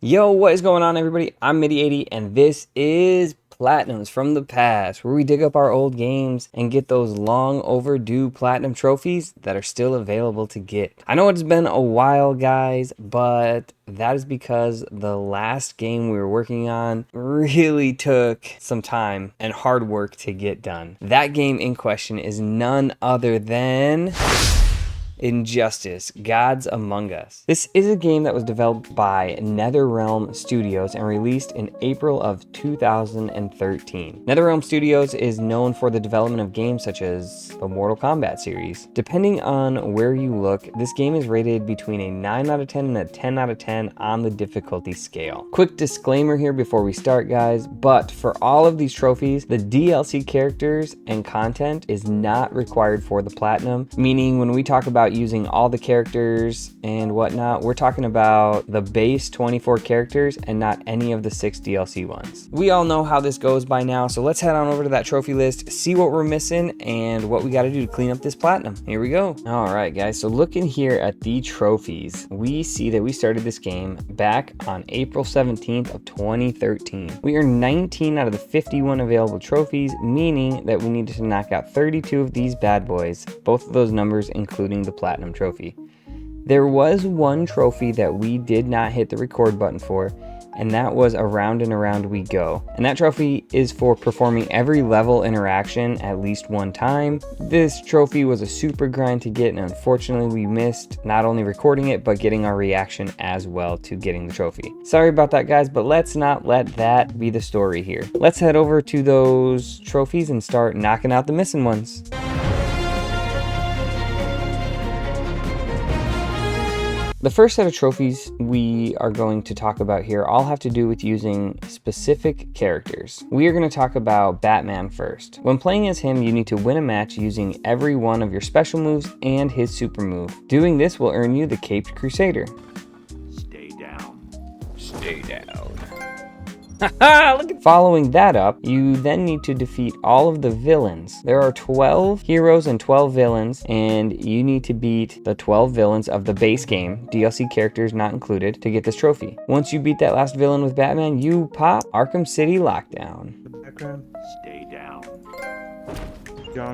Yo, what is going on, everybody? I'm Midi80, and this is Platinums from the Past, where we dig up our old games and get those long overdue platinum trophies that are still available to get. I know it's been a while, guys, but that is because the last game we were working on really took some time and hard work to get done. That game in question is none other than Injustice: Gods Among Us. This is a game that was developed by NetherRealm Studios and released in April of 2013. NetherRealm Studios is known for the development of games such as the Mortal Kombat series. Depending on where you look, this game is rated between a 9 out of 10 and a 10 out of 10 on the difficulty scale. Quick disclaimer here before we start, guys, but for all of these trophies, the DLC characters and content is not required for the platinum, meaning when we talk about using all the characters and whatnot, we're talking about the base 24 characters and not any of the 6 DLC ones. We all know how this goes by now, so let's head on over to that trophy list, see what we're missing and what we got to do to clean up this platinum. Here we go. All right, guys, so looking here at the trophies, we see that we started this game back on April 17th of 2013. We earned 19 out of the 51 available trophies, meaning that we needed to knock out 32 of these bad boys, both of those numbers including the platinum trophy. There was one trophy that we did not hit the record button for, and that was Around and Around We Go. And that trophy is for performing every level interaction at least one time. This trophy was a super grind to get, and unfortunately we missed not only recording it, but getting our reaction as well to getting the trophy. Sorry about that, guys, but let's not let that be the story here. Let's head over to those trophies and start knocking out the missing ones. The first set of trophies we are going to talk about here all have to do with using specific characters. We are going to talk about Batman first. When playing as him, you need to win a match using every one of your special moves and his super move. Doing this will earn you the Caped Crusader. Stay down. Stay down. Following that up, you then need to defeat all of the villains. There are 12 heroes and 12 villains, and you need to beat the 12 villains of the base game, DLC characters not included, to get this trophy. Once you beat that last villain with Batman, you pop Arkham City Lockdown. Background. Stay down.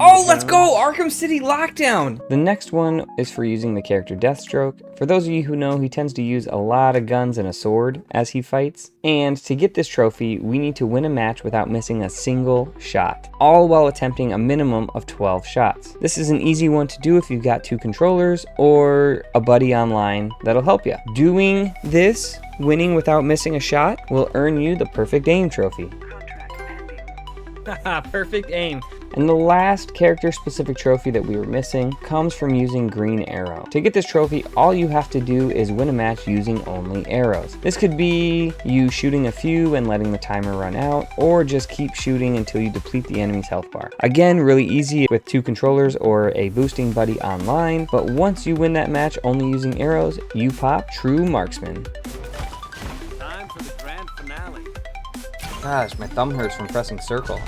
Oh, let's go! Arkham City Lockdown! The next one is for using the character Deathstroke. For those of you who know, he tends to use a lot of guns and a sword as he fights. And to get this trophy, we need to win a match without missing a single shot, all while attempting a minimum of 12 shots. This is an easy one to do if you've got 2 controllers or a buddy online that'll help you. Doing this, winning without missing a shot, will earn you the Perfect Aim trophy. Perfect aim. And the last character-specific trophy that we were missing comes from using Green Arrow. To get this trophy, all you have to do is win a match using only arrows. This could be you shooting a few and letting the timer run out, or just keep shooting until you deplete the enemy's health bar. Again, really easy with 2 controllers or a boosting buddy online, but once you win that match only using arrows, you pop True Marksman. Time for the grand finale. Gosh, my thumb hurts from pressing circle.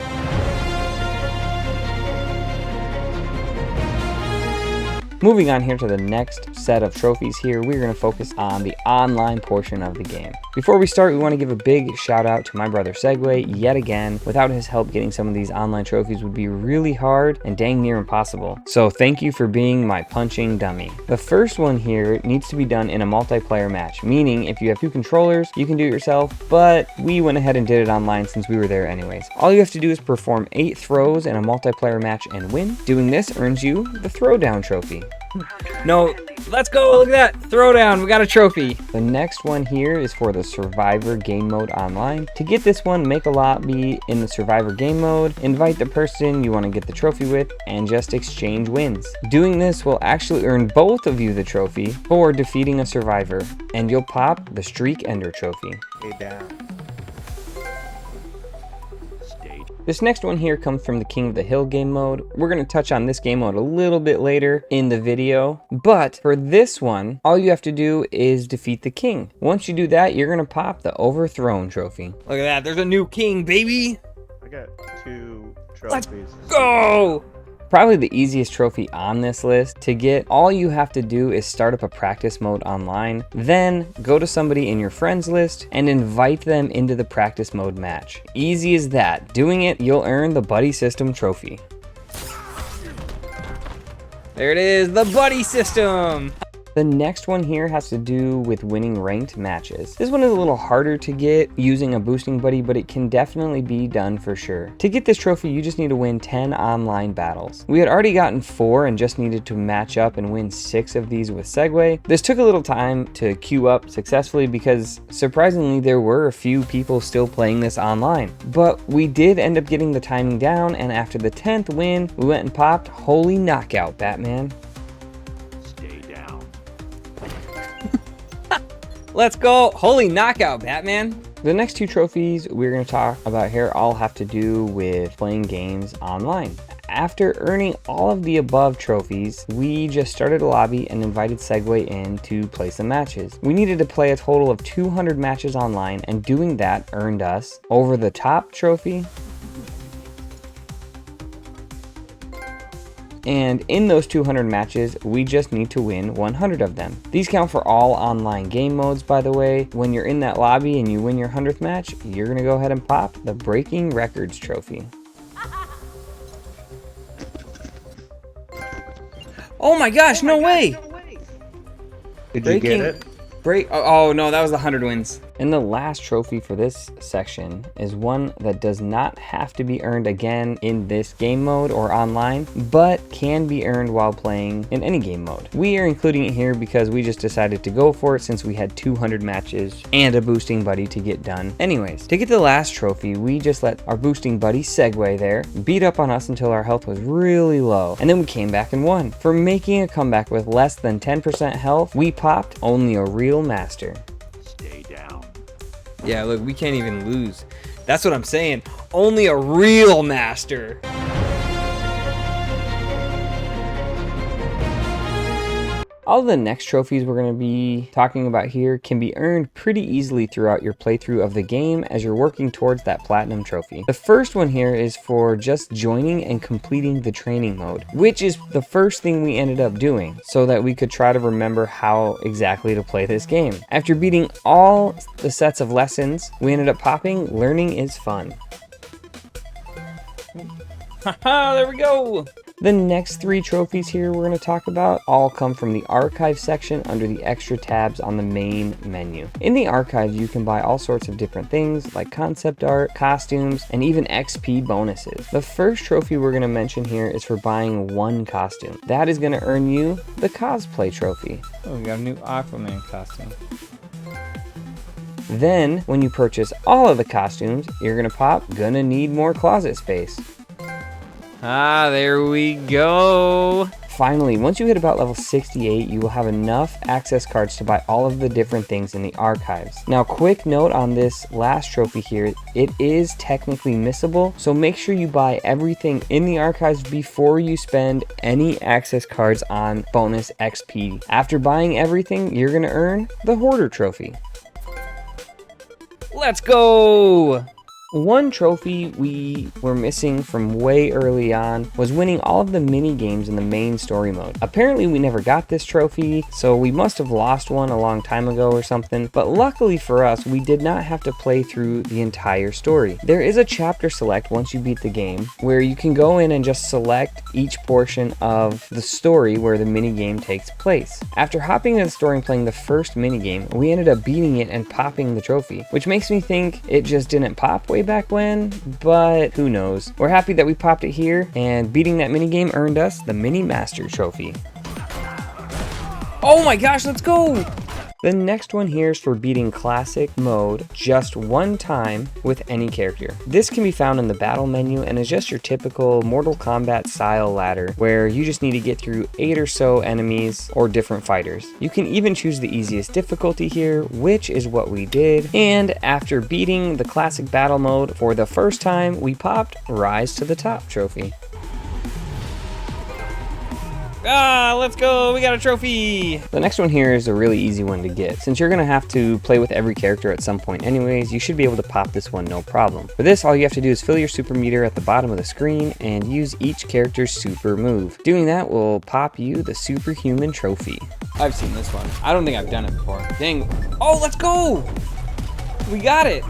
Moving on here to the next set of trophies here, we're going to focus on the online portion of the game. Before we start, we want to give a big shout out to my brother Segway yet again. Without his help, getting some of these online trophies would be really hard and dang near impossible. So thank you for being my punching dummy. The first one here needs to be done in a multiplayer match, meaning if you have 2 controllers, you can do it yourself, but we went ahead and did it online since we were there anyways. All you have to do is perform 8 throws in a multiplayer match and win. Doing this earns you the Throwdown trophy. No, let's go, look at that, throwdown, we got a trophy. The next one here is for the Survivor game mode online. To get this one, make a lobby in the Survivor game mode, invite the person you want to get the trophy with, and just exchange wins. Doing this will actually earn both of you the trophy for defeating a survivor, and you'll pop the Streak Ender trophy. Stay down. This next one here comes from the King of the Hill game mode. We're going to touch on this game mode a little bit later in the video, but for this one, all you have to do is defeat the king. Once you do that, you're going to pop the Overthrown trophy. Look at that, there's a new king, baby! I got 2 trophies. Let's go! Probably the easiest trophy on this list to get. All you have to do is start up a practice mode online, then go to somebody in your friends list and invite them into the practice mode match. Easy as that. Doing it, you'll earn the buddy system trophy. There it is, the buddy system. The next one here has to do with winning ranked matches. This one is a little harder to get using a boosting buddy, but it can definitely be done for sure. To get this trophy, you just need to win 10 online battles. We had already gotten 4 and just needed to match up and win 6 of these with Segway. This took a little time to queue up successfully because surprisingly there were a few people still playing this online. But we did end up getting the timing down, and after the 10th win, we went and popped Holy Knockout Batman. Let's go! Holy Knockout, Batman! The next 2 trophies we're going to talk about here all have to do with playing games online. After earning all of the above trophies, we just started a lobby and invited Segway in to play some matches. We needed to play a total of 200 matches online, and doing that earned us Over the Top trophy. And in those 200 matches, we just need to win 100 of them. These count for all online game modes, by the way. When you're in that lobby and you win your 100th match, you're gonna go ahead and pop the Breaking Records trophy. Oh my gosh, no way! Did you get it? Oh no, that was the 100 wins. And the last trophy for this section is one that does not have to be earned again in this game mode or online, but can be earned while playing in any game mode. We are including it here because we just decided to go for it since we had 200 matches and a boosting buddy to get done. Anyways, to get the last trophy, we just let our boosting buddy Segway there beat up on us until our health was really low, and then we came back and won. For making a comeback with less than 10% health, we popped Only a Real Master. Stay down. Yeah, look, we can't even lose. That's what I'm saying. Only a real master. All of the next trophies we're going to be talking about here can be earned pretty easily throughout your playthrough of the game as you're working towards that platinum trophy. The first one here is for just joining and completing the training mode, which is the first thing we ended up doing so that we could try to remember how exactly to play this game. After beating all the sets of lessons, we ended up popping Learning is Fun. Haha, there we go! The next 3 trophies here we're going to talk about all come from the archive section under the extra tabs on the main menu. In the archives, you can buy all sorts of different things like concept art, costumes, and even XP bonuses. The first trophy we're going to mention here is for buying 1 costume. That is going to earn you the cosplay trophy. Oh, we got a new Aquaman costume. Then, when you purchase all of the costumes, you're going to pop Gonna Need More Closet Space. Ah, there we go. Finally, once you hit about level 68, you will have enough access cards to buy all of the different things in the archives. Now, quick note on this last trophy here, it is technically missable, so make sure you buy everything in the archives before you spend any access cards on bonus XP. After buying everything, you're gonna earn the Hoarder trophy. Let's go! One trophy we were missing from way early on was winning all of the mini games in the main story mode. Apparently we never got this trophy, so we must have lost one a long time ago or something, but luckily for us, we did not have to play through the entire story. There is a chapter select once you beat the game, where you can go in and just select each portion of the story where the mini game takes place. After hopping into the story and playing the first mini game, we ended up beating it and popping the trophy, which makes me think it just didn't pop way back when, but who knows. We're happy that we popped it here, and beating that minigame earned us the Mini Master trophy. Oh my gosh, let's go! The next one here is for beating classic mode just one time with any character. This can be found in the battle menu and is just your typical Mortal Kombat style ladder where you just need to get through 8 or so enemies or different fighters. You can even choose the easiest difficulty here, which is what we did. And after beating the classic battle mode for the first time, we popped Rise to the Top trophy. Ah, let's go. We got a trophy. The next one here is a really easy one to get. Since you're going to have to play with every character at some point anyways, you should be able to pop this one no problem. For this, all you have to do is fill your super meter at the bottom of the screen and use each character's super move. Doing that will pop you the superhuman trophy. I've seen this one. I don't think I've done it before. Dang. Oh, let's go. We got it.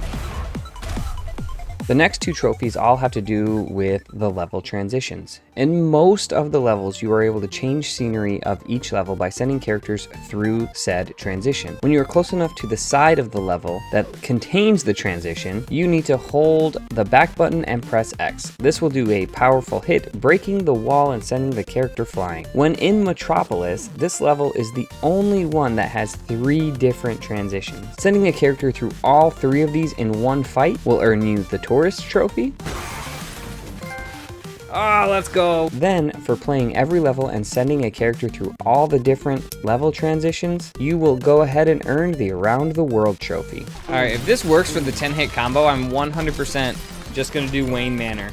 The next two trophies all have to do with the level transitions. In most of the levels, you are able to change scenery of each level by sending characters through said transition. When you are close enough to the side of the level that contains the transition, you need to hold the back button and press X. This will do a powerful hit, breaking the wall and sending the character flying. When in Metropolis, this level is the only one that has 3 different transitions. Sending a character through all 3 of these in one fight will earn you the Tourist Trophy. Ah, let's go. Then, for playing every level and sending a character through all the different level transitions, you will go ahead and earn the Around the World Trophy. All right, if this works for the 10-hit combo, I'm 100% just gonna do Wayne Manor.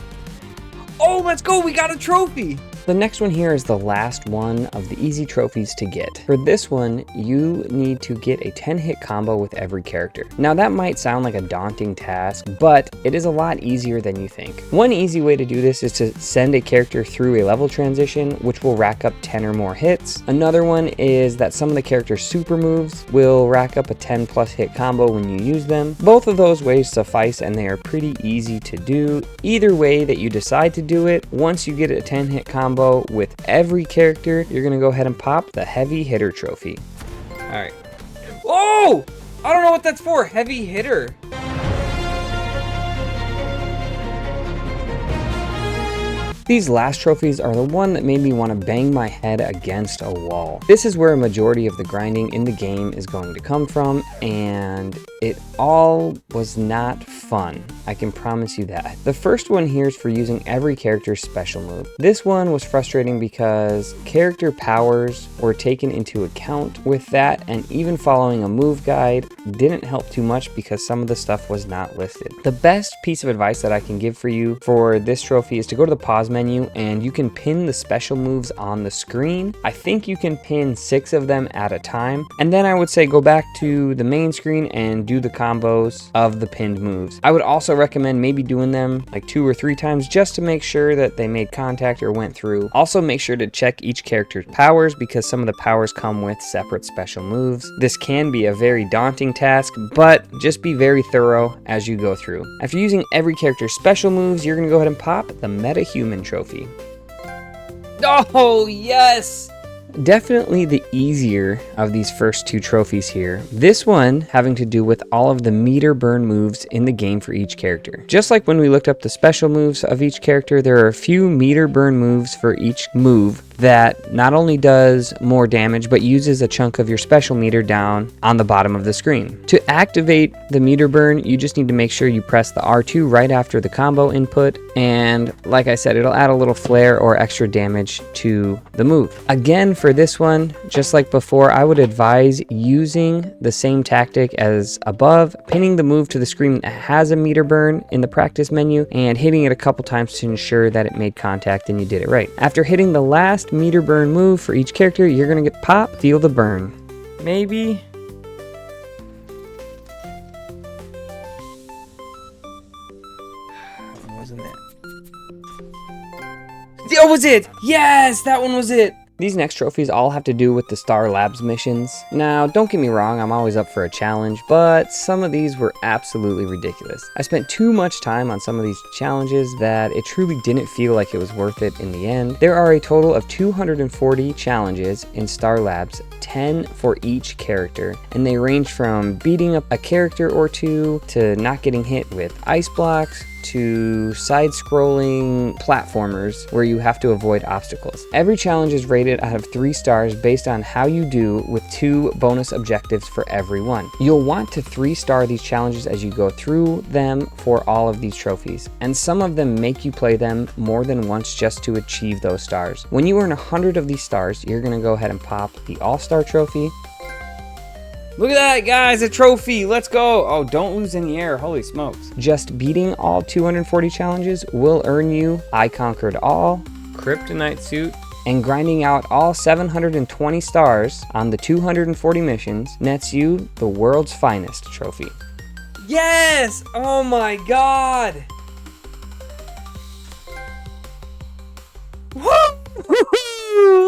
Oh, let's go, we got a trophy. The next one here is the last one of the easy trophies to get. For this one, you need to get a 10-hit combo with every character. Now that might sound like a daunting task, but it is a lot easier than you think. One easy way to do this is to send a character through a level transition, which will rack up 10 or more hits. Another one is that some of the character's super moves will rack up a 10+ hit combo when you use them. Both of those ways suffice and they are pretty easy to do. Either way that you decide to do it, once you get a 10-hit combo with every character, you're gonna go ahead and pop the Heavy Hitter Trophy. All right. Oh! I don't know what that's for. Heavy Hitter. These last trophies are the one that made me want to bang my head against a wall. This is where a majority of the grinding in the game is going to come from, and it all was not fun. I can promise you that. The first one here is for using every character's special move. This one was frustrating because character powers were taken into account with that, and even following a move guide didn't help too much because some of the stuff was not listed. The best piece of advice that I can give for you for this trophy is to go to the pause menu and you can pin the special moves on the screen. I think you can pin 6 of them at a time, and then I would say go back to the main screen and do the combos of the pinned moves. I would also recommend maybe doing them like 2 or 3 times just to make sure that they made contact or went through. Also make sure to check each character's powers because some of the powers come with separate special moves. This can be a very daunting task, but just be very thorough as you go through. After using every character's special moves, you're gonna go ahead and pop the Meta-Human Trophy. Oh, yes! Definitely the easier of these first 2 trophies here. This one having to do with all of the meter burn moves in the game for each character. Just like when we looked up the special moves of each character, there are a few meter burn moves for each move that not only does more damage, but uses a chunk of your special meter down on the bottom of the screen. To activate the meter burn, you just need to make sure you press the R2 right after the combo input, and like I said, it'll add a little flair or extra damage to the move. Again, for this one, just like before, I would advise using the same tactic as above, pinning the move to the screen that has a meter burn in the practice menu, and hitting it a couple times to ensure that it made contact and you did it right. After hitting the last meter burn move for each character, you're gonna get pop, feel the burn. Maybe. Wasn't it? Oh, was it? Yes, that one was it. These next trophies all have to do with the Star Labs missions. Now, don't get me wrong, I'm always up for a challenge, but some of these were absolutely ridiculous. I spent too much time on some of these challenges that it truly didn't feel like it was worth it in the end. There are a total of 240 challenges in Star Labs, 10 for each character, and they range from beating up a character or 2 to not getting hit with ice blocks to side-scrolling platformers where you have to avoid obstacles. Every challenge is rated out of 3 stars based on how you do with 2 bonus objectives for every one. You'll want to 3-star these challenges as you go through them for all of these trophies, and some of them make you play them more than once just to achieve those stars. When you earn 100 of these stars, you're gonna go ahead and pop the All-Star Trophy. Look at that, guys, a trophy. Let's go. Oh, don't lose in the air. Holy smokes. Just beating all 240 challenges will earn you I Conquered All, Kryptonite Suit, and grinding out all 720 stars on the 240 missions nets you the world's finest trophy. Yes! Oh my god! Woo!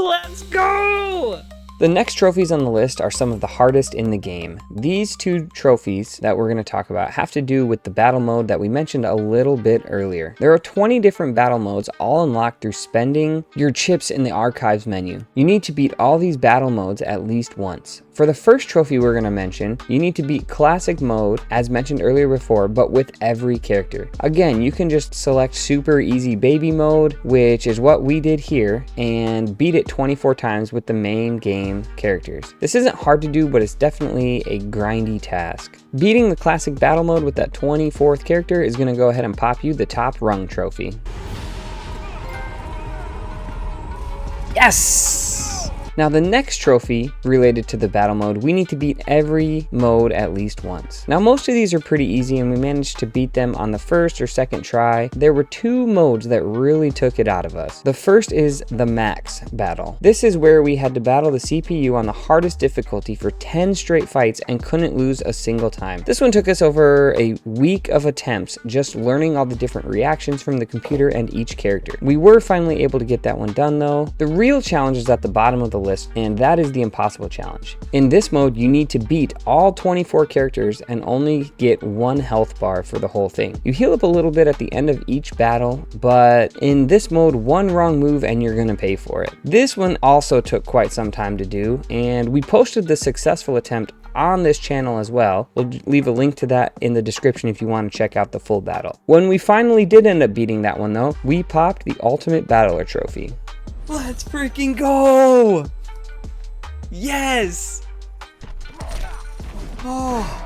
Let's go! The next trophies on the list are some of the hardest in the game. These two trophies that we're going to talk about have to do with the battle mode that we mentioned a little bit earlier. There are 20 different battle modes, all unlocked through spending your chips in the archives menu. You need to beat all these battle modes at least once. For the first trophy we're going to mention, you need to beat classic mode, as mentioned earlier before, but with every character. Again, you can just select super easy baby mode, which is what we did here, and beat it 24 times with the main game characters. This isn't hard to do, but it's definitely a grindy task. Beating the classic battle mode with that 24th character is going to go ahead and pop you the top rung trophy. Yes! Now the next trophy related to the battle mode, we need to beat every mode at least once. Now most of these are pretty easy and we managed to beat them on the first or second try. There were two modes that really took it out of us. The first is the max battle. This is where we had to battle the CPU on the hardest difficulty for 10 straight fights and couldn't lose a single time. This one took us over a week of attempts just learning all the different reactions from the computer and each character. We were finally able to get that one done though. The real challenge is at the bottom of the list, and that is the impossible challenge. In this mode, you need to beat all 24 characters and only get 1 health bar for the whole thing. You heal up a little bit at the end of each battle, but in this mode, one wrong move and you're gonna pay for it. This one also took quite some time to do, and we posted the successful attempt on this channel as well. We'll leave a link to that in the description if you want to check out the full battle. When we finally did end up beating that one though, we popped the Ultimate Battler trophy. Let's freaking go! Yes! Oh.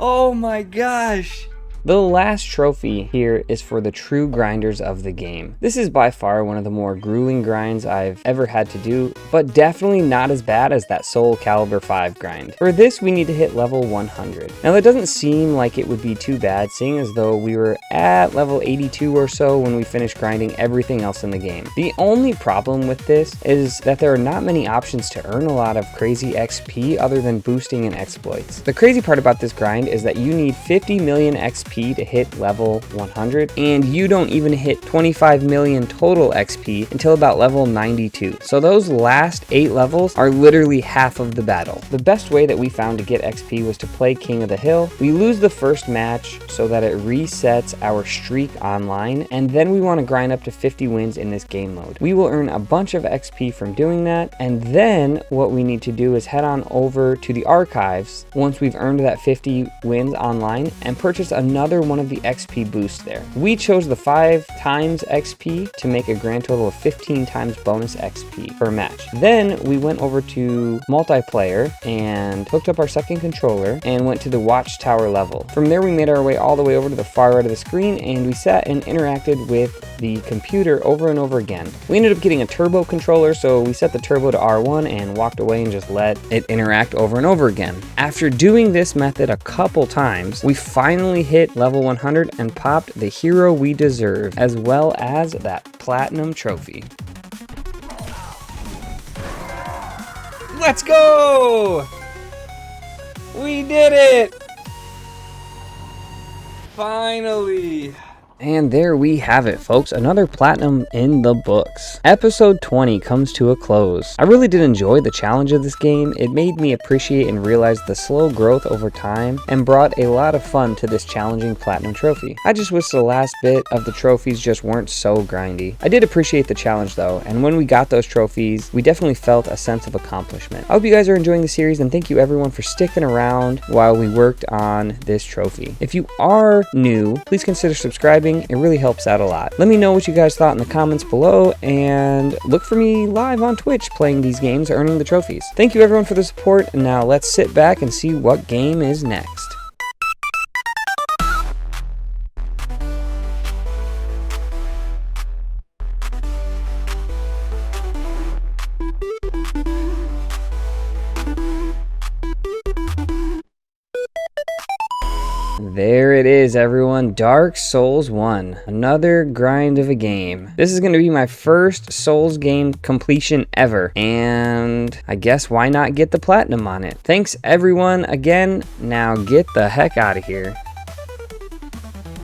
Oh my gosh! The last trophy here is for the true grinders of the game. This is by far one of the more grueling grinds I've ever had to do, but definitely not as bad as that Soul Calibur 5 grind. For this, we need to hit level 100. Now that doesn't seem like it would be too bad, seeing as though we were at level 82 or so when we finished grinding everything else in the game. The only problem with this is that there are not many options to earn a lot of crazy XP other than boosting and exploits. The crazy part about this grind is that you need 50 million XP to hit level 100, and you don't even hit 25 million total XP until about level 92. So those last 8 levels are literally half of the battle. The best way that we found to get XP was to play King of the Hill. We lose the first match so that it resets our streak online, and then we want to grind up to 50 wins in this game mode. We will earn a bunch of XP from doing that, and then what we need to do is head on over to the archives once we've earned that 50 wins online and purchase another one of the XP boosts there. We chose the 5 times XP to make a grand total of 15 times bonus XP per match. Then we went over to multiplayer and hooked up our second controller and went to the watchtower level. From there we made our way all the way over to the far right of the screen and we sat and interacted with the computer over and over again. We ended up getting a turbo controller, so we set the turbo to R1 and walked away and just let it interact over and over again. After doing this method a couple times, we finally hit level 100 and popped the hero we deserve, as well as that platinum trophy. Let's go! We did it! Finally! And there we have it, folks. Another platinum in the books. Episode 20 comes to a close. I really did enjoy the challenge of this game. It made me appreciate and realize the slow growth over time and brought a lot of fun to this challenging platinum trophy. I just wish the last bit of the trophies just weren't so grindy. I did appreciate the challenge though, and when we got those trophies, we definitely felt a sense of accomplishment. I hope you guys are enjoying the series, and thank you everyone for sticking around while we worked on this trophy. If you are new, please consider subscribing. It really helps out a lot. Let me know what you guys thought in the comments below, and look for me live on Twitch playing these games, earning the trophies. Thank you everyone for the support, and now let's sit back and see what game is next. There it is, everyone. Dark Souls 1. Another grind of a game. This is going to be my first Souls game completion ever. And I guess why not get the platinum on it? Thanks, everyone, again. Now get the heck out of here.